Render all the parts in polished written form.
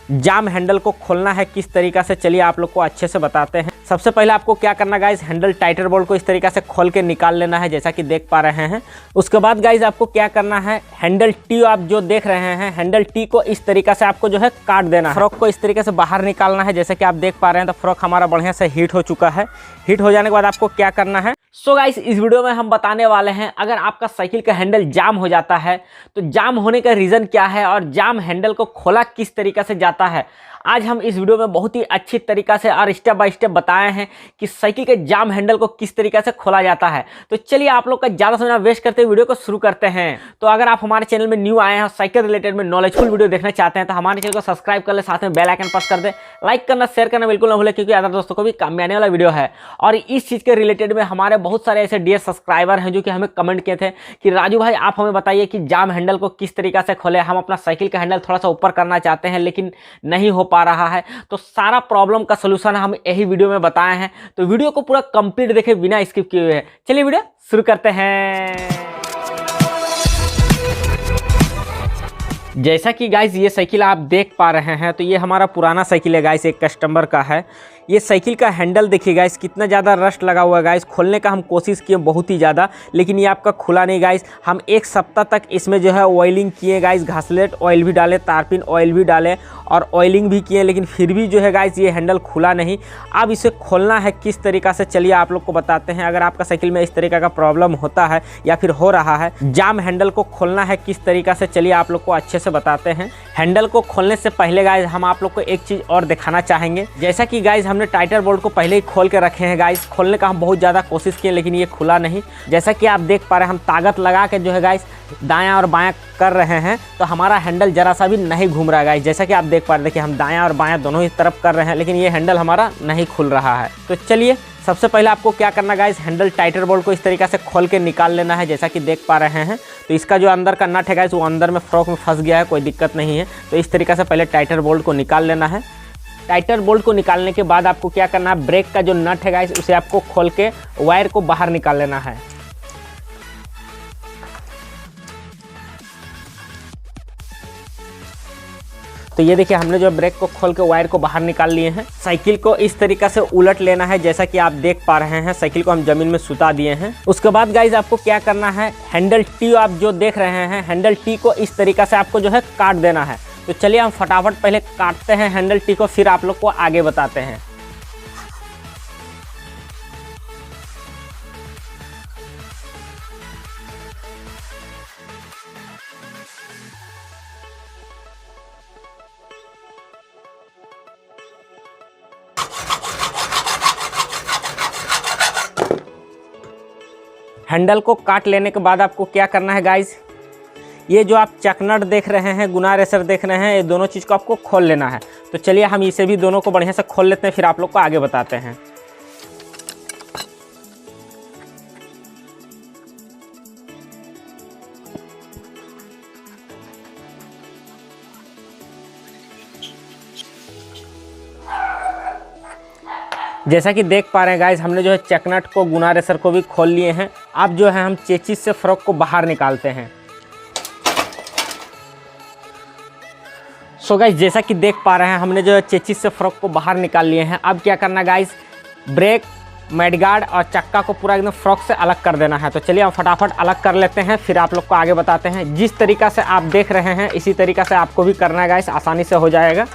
जाम handle को खोलना है किस तरीका से, चलिए आप लोग को अच्छे से बताते हैं। सबसे पहले आपको क्या करना गाइज, हैंडल टाइटर बोल्ट को इस तरीका से खोल के निकाल लेना है जैसा कि देख पा रहे हैं। उसके बाद गाइज आपको क्या करना है, हैंडल टी आप जो देख रहे हैं, हैंडल टी को इस तरीका से आपको जो है काट देना है। फ्रॉक को इस तरीके से बाहर निकालना है जैसे कि आप देख पा रहे हैं। तो फ्रॉक हमारा बढ़िया से हीट हो चुका है। हीट हो जाने के बाद आपको क्या करना है, सो गाइस इस वीडियो में हम बताने वाले हैं अगर आपका साइकिल का हैंडल जाम हो जाता है तो जाम होने का रीज़न क्या है और जाम हैंडल को खोला किस तरीका से जाता है। आज हम इस वीडियो में बहुत ही अच्छी तरीका से और स्टेप बाय स्टेप बताए हैं कि साइकिल के जाम हैंडल को किस तरीके से खोला जाता है। तो चलिए आप लोग का ज़्यादा समय वेस्ट करते हुए वीडियो को शुरू करते हैं। तो अगर आप हमारे चैनल में न्यू आए हैं और साइकिल रिलेटेड में नॉलेजफुल वीडियो देखना चाहते हैं तो हमारे चैनल को सब्सक्राइब कर ले, साथ में बेल आइकन प्रेस कर दे, लाइक करना शेयर करना बिल्कुल ना भूले क्योंकि अदर दोस्तों को भी काम में आने वाला वीडियो है। और इस चीज़ के रिलेटेड में हमारे बहुत सारे ऐसे डियर सब्सक्राइबर हैं जो कि हमें कमेंट किए थे कि राजू भाई आप हमें बताइए कि जाम हैंडल को किस तरीका से खोले। हम अपना साइकिल का हैंडल थोड़ा सा ऊपर करना चाहते हैं लेकिन नहीं हो पा रहा है। तो सारा प्रॉब्लम का सलूशन हम यही वीडियो में बताए हैं। तो वीडियो को पूरा कंप्लीट देखें बिना स्किप किए हुए। चलिए वीडियो शुरू करते हैं। जैसा कि गाइस ये साइकिल आप देख पा रहे हैं तो ये हमारा पुराना साइकिल है गाइस, एक कस्टमर का है। ये साइकिल का हैंडल देखिए गाइस कितना ज़्यादा रस्ट लगा हुआ है गाइस। खोलने का हम कोशिश किए बहुत ही ज़्यादा लेकिन ये आपका खुला नहीं गाइस। हम एक सप्ताह तक इसमें जो है ऑयलिंग किए गाइस, घासलेट ऑयल भी डाले, तारपिन ऑयल भी डाले और ऑयलिंग भी किए लेकिन फिर भी जो है गाइस ये हैंडल खुला नहीं। अब इसे खोलना है किस तरीका से, चलिए आप लोग को बताते हैं। अगर आपका साइकिल में इस तरीका का प्रॉब्लम होता है या फिर हो रहा है, जाम हैंडल को खोलना है किस तरीका से, चलिए आप लोग को अच्छे से बताते हैं। हैंडल को खोलने से पहले गाइस हम आप लोग को एक चीज़ और दिखाना चाहेंगे। जैसा कि गाइस हमने टाइटर बोल्ट को पहले ही खोल के रखे हैं गाइस। खोलने का हम बहुत ज़्यादा कोशिश किए लेकिन ये खुला नहीं। जैसा कि आप देख पा रहे हैं हम ताकत लगा के जो है गाइस दायां और बायां कर रहे हैं तो हमारा हैंडल जरा सा भी नहीं घूम रहा है गाइस। जैसा कि आप देख पा रहे हैं, देखिए हम दायां और बायां दोनों ही तरफ कर रहे हैं लेकिन ये हैंडल हमारा नहीं खुल रहा है। तो चलिए सबसे पहले आपको क्या करना गाइस, हैंडल टाइटर बोल्ट को इस तरीका से खोल के निकाल लेना है जैसा कि देख पा रहे हैं। तो इसका जो अंदर का नट है गाइस वो अंदर में फ्रॉक में फंस गया है, कोई दिक्कत नहीं है। तो इस तरीका से पहले टाइटर बोल्ट को निकाल लेना है। टाइटर बोल्ट को निकालने के बाद आपको क्या करना है, ब्रेक का जो नट है गाइस उसे आपको खोल के वायर को बाहर निकाल लेना है। तो ये देखिए हमने जो ब्रेक को खोल के वायर को बाहर निकाल लिए हैं। साइकिल को इस तरीका से उलट लेना है जैसा कि आप देख पा रहे हैं। साइकिल को हम जमीन में सुता दिए हैं। उसके बाद गाइज आपको क्या करना है, हैंडल टी आप जो देख रहे हैं, हैंडल टी को इस तरीका से आपको जो है काट देना है। तो चलिए हम फटाफट पहले काटते हैं हैंडल टी को, फिर आप लोग को आगे बताते हैं। हैंडल को काट लेने के बाद आपको क्या करना है गाइज, ये जो आप चकनट देख रहे हैं, गुना रेसर देख रहे हैं, ये दोनों चीज़ को आपको खोल लेना है। तो चलिए हम इसे भी दोनों को बढ़िया से खोल लेते हैं, फिर आप लोग को आगे बताते हैं। जैसा कि देख पा रहे हैं गाइज हमने जो है चकनट को, गुना रेसर को भी खोल लिए हैं। अब जो है हम चेचिस से फ्रॉक को बाहर निकालते हैं। सो गाइज जैसा कि देख पा रहे हैं हमने जो है चेचिस से फ्रॉक को बाहर निकाल लिए हैं। अब क्या करना गाइज, ब्रेक, मैडगार्ड और चक्का को पूरा एकदम फ्रॉक से अलग कर देना है। तो चलिए हम फटाफट अलग कर लेते हैं, फिर आप लोग को आगे बताते हैं। जिस तरीका से आप देख रहे हैं इसी तरीका से आपको भी करना है गाइज, आसानी से हो जाएगा।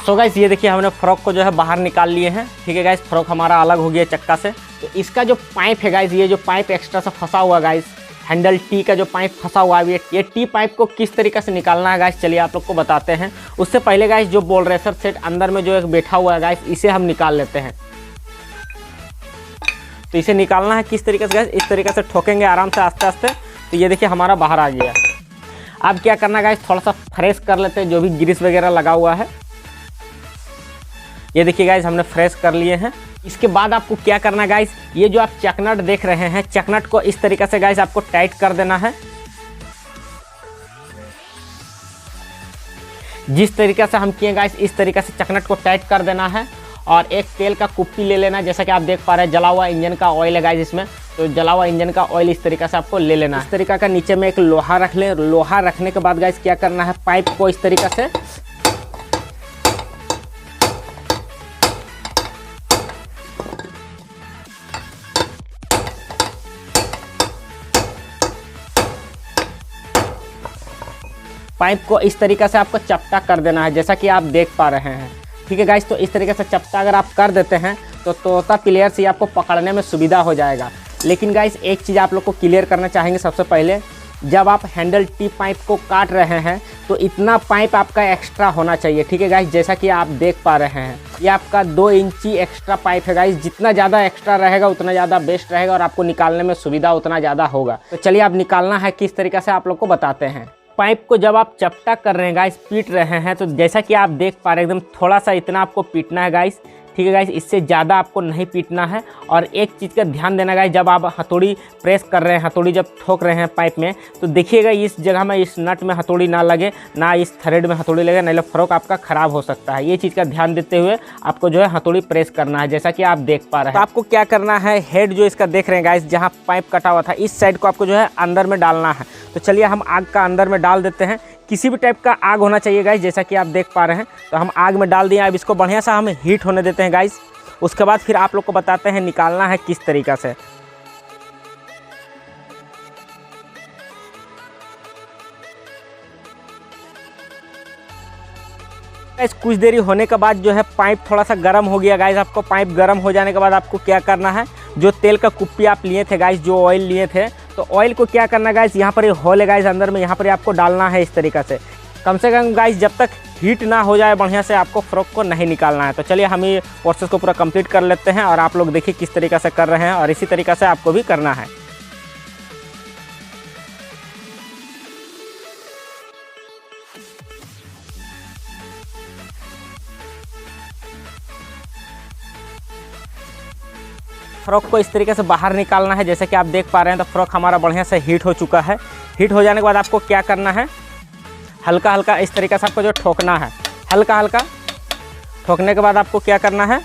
सो गाइस ये देखिए हमने फ्रॉक को जो है बाहर निकाल लिए हैं। ठीक है गाइस, फ्रॉक हमारा अलग हो गया चक्का से। तो इसका जो पाइप है गाइस, ये जो पाइप एक्स्ट्रा से फंसा हुआ गाइस, हैंडल टी का जो पाइप फंसा हुआ है, ये टी पाइप को किस तरीके से निकालना है गाइस, चलिए आप लोग को बताते हैं। उससे पहले गाइस जो बोल रेसर सेट अंदर में जो एक बैठा हुआ है गाइस, इसे हम निकाल लेते हैं। तो इसे निकालना है किस तरीके से गाइस, इस तरीके से ठोकेंगे आराम से आस्ते आस्ते। तो ये देखिए हमारा बाहर आ गया। अब क्या करना गाइस, थोड़ा सा फ्रेश कर लेते हैं जो भी ग्रीस वगैरह लगा हुआ है। ये देखिए गाइस हमने फ्रेश कर लिए हैं। इसके बाद आपको क्या करना है गाइस, ये जो आप चकनट देख रहे हैं, चकनट को इस तरीके से गाइस आपको टाइट कर देना है। जिस तरीके से हम किए गाइस इस तरीके से चकनट को टाइट कर देना है। और एक तेल का कुप्पी ले लेना, जैसा कि आप देख पा रहे हैं जला हुआ इंजन का ऑयल है गाइस इसमें। तो जला हुआ इंजन का ऑयल इस तरीके से आपको ले लेना है। इस तरीके का नीचे में एक लोहा रख ले। लोहा रखने के बाद गाइस क्या करना है, पाइप को इस तरीके से इस तरीके से आपको चपटा कर देना है, जैसा कि आप देख पा रहे हैं। ठीक है गाइस, तो इस तरीके से चपटा अगर आप कर देते हैं तो तोता प्लेयर से आपको पकड़ने में सुविधा हो जाएगा। लेकिन गाइस एक चीज़ आप लोग को क्लियर करना चाहेंगे सबसे पहले, जब आप हैंडल टिप पाइप को काट रहे हैं तो इतना पाइप आपका एक्स्ट्रा होना चाहिए। ठीक है गाइस, जैसा कि आप देख पा रहे हैं ये आपका 2 इंची एक्स्ट्रा पाइप है गाइस। जितना ज़्यादा एक्स्ट्रा रहेगा उतना ज़्यादा बेस्ट रहेगा और आपको निकालने में सुविधा उतना ज़्यादा होगा। तो चलिए अब निकालना है किस तरीके से आप लोग को बताते हैं। पाइप को जब आप चपटा कर रहे हैं गाइस, पीट रहे हैं, तो जैसा कि आप देख पा रहे हैं एकदम थोड़ा सा इतना आपको पीटना है गाइस। ठीक है गाइस, इससे ज़्यादा आपको नहीं पीटना है। और एक चीज़ का ध्यान देना गाइस, जब आप हथौड़ी प्रेस कर रहे हैं, हथौड़ी जब ठोक रहे हैं पाइप में, तो देखिएगा इस जगह में, इस नट में हथौड़ी ना लगे, ना इस थ्रेड में हथौड़ी लगे, नहीं तो फ्रॉक आपका ख़राब हो सकता है। ये चीज़ का ध्यान देते हुए आपको जो है हथौड़ी प्रेस करना है, जैसा कि आप देख पा रहे हैं। तो आपको क्या करना है, हेड जो इसका देख रहे हैं गाइस, जहाँ पाइप कटा हुआ था इस साइड को आपको जो है अंदर में डालना है। तो चलिए हम आग का अंदर में डाल देते हैं। किसी भी टाइप का आग होना चाहिए गाइस, जैसा कि आप देख पा रहे हैं। तो हम आग में डाल दिए। अब इसको बढ़िया सा हम हीट होने देते हैं गाइस। उसके बाद फिर आप लोग को बताते हैं निकालना है किस तरीक़ा से। गाइस कुछ देरी होने के बाद जो है पाइप थोड़ा सा गर्म हो गया गाइस। आपको पाइप गर्म हो जाने के बाद आपको क्या करना है, जो तेल का कुप्पी आप लिए थे गाइस, जो ऑयल लिए थे, तो ऑयल को क्या करना है गाइस, यहाँ पर ये होल है गाइस अंदर में, यहाँ पर आपको डालना है इस तरीक़ा से। कम से कम गाइस जब तक हीट ना हो जाए बढ़िया से, आपको फ्रॉक को नहीं निकालना है। तो चलिए हम ये प्रोसेस को पूरा कंप्लीट कर लेते हैं और आप लोग देखिए किस तरीक़े से कर रहे हैं और इसी तरीक़े से आपको भी करना है। फ्रॉक को इस तरीके से बाहर निकालना है, जैसे कि आप देख पा रहे हैं। तो फ्रॉक हमारा बढ़िया से हीट हो चुका है। हीट हो जाने के बाद आपको क्या करना है, हल्का हल्का इस तरीके से आपको जो ठोकना है। हल्का हल्का ठोकने के बाद आपको क्या करना है,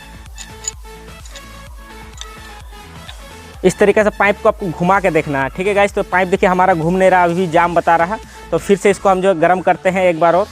इस तरीके से पाइप को आपको घुमा के देखना है। ठीक है गाइस, तो पाइप देखिए हमारा घूम नहीं रहा, अभी जाम बता रहा। तो फिर से इसको हम जो गर्म करते हैं एक बार और।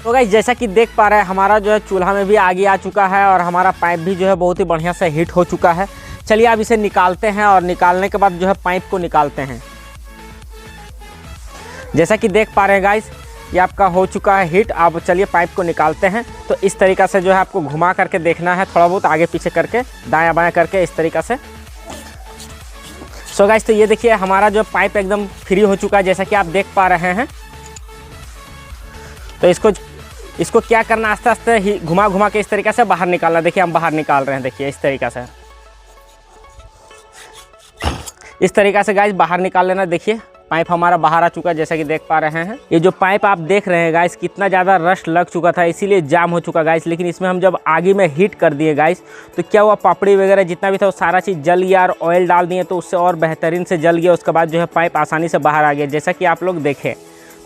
तो गाइस जैसा कि देख पा रहे हैं हमारा जो है चूल्हा में भी आगे आ चुका है और हमारा पाइप भी जो है बहुत ही बढ़िया से हीट हो चुका है। चलिए अब इसे निकालते हैं और निकालने के बाद जो है पाइप को निकालते हैं। जैसा कि देख पा रहे हैं गाइस, ये आपका हो चुका है हीट। अब चलिए पाइप को निकालते हैं। तो इस तरीक़ा से जो है आपको घुमा करके देखना है, थोड़ा बहुत आगे पीछे करके, दायां बायां करके, इस तरीक़ा से। सो गाइस तो ये देखिए हमारा जो पाइप एकदम फ्री हो चुका है, जैसा कि आप देख पा रहे हैं। तो इसको क्या करना, आस्ते आस्ते ही घुमा घुमा के इस तरीके से बाहर निकालना। देखिए हम बाहर निकाल रहे हैं, देखिए इस तरीके से, इस तरीके से गाइस बाहर निकाल लेना। देखिए पाइप हमारा बाहर आ चुका है, जैसा कि देख पा रहे हैं। ये जो पाइप आप देख रहे हैं गाइस, कितना ज़्यादा रस्ट लग चुका था, इसीलिए जाम हो चुका गाइस। लेकिन इसमें हम जब आगे में हीट कर दिए गाइस, तो क्या हुआ, पापड़ी वगैरह जितना भी था वो सारा चीज़ जल गया और ऑयल डाल दिए तो उससे और बेहतरीन से जल गया। उसके बाद जो है पाइप आसानी से बाहर आ गया, जैसा कि आप लोग देखें।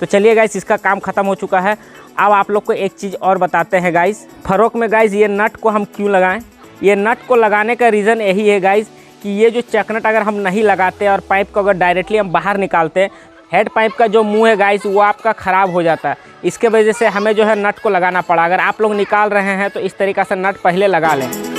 तो चलिए गाइस इसका काम ख़त्म हो चुका है। अब आप लोग को एक चीज़ और बताते हैं गाइस, फ्रॉक में गाइस ये नट को हम क्यों लगाएं। ये नट को लगाने का रीज़न यही है गाइस कि ये जो चकनट अगर हम नहीं लगाते और पाइप को अगर डायरेक्टली हम बाहर निकालते, हेड पाइप का जो मुंह है गाइस वो आपका ख़राब हो जाता है। इसके वजह से हमें जो है नट को लगाना पड़ा। अगर आप लोग निकाल रहे हैं तो इस तरीक़े से नट पहले लगा लें।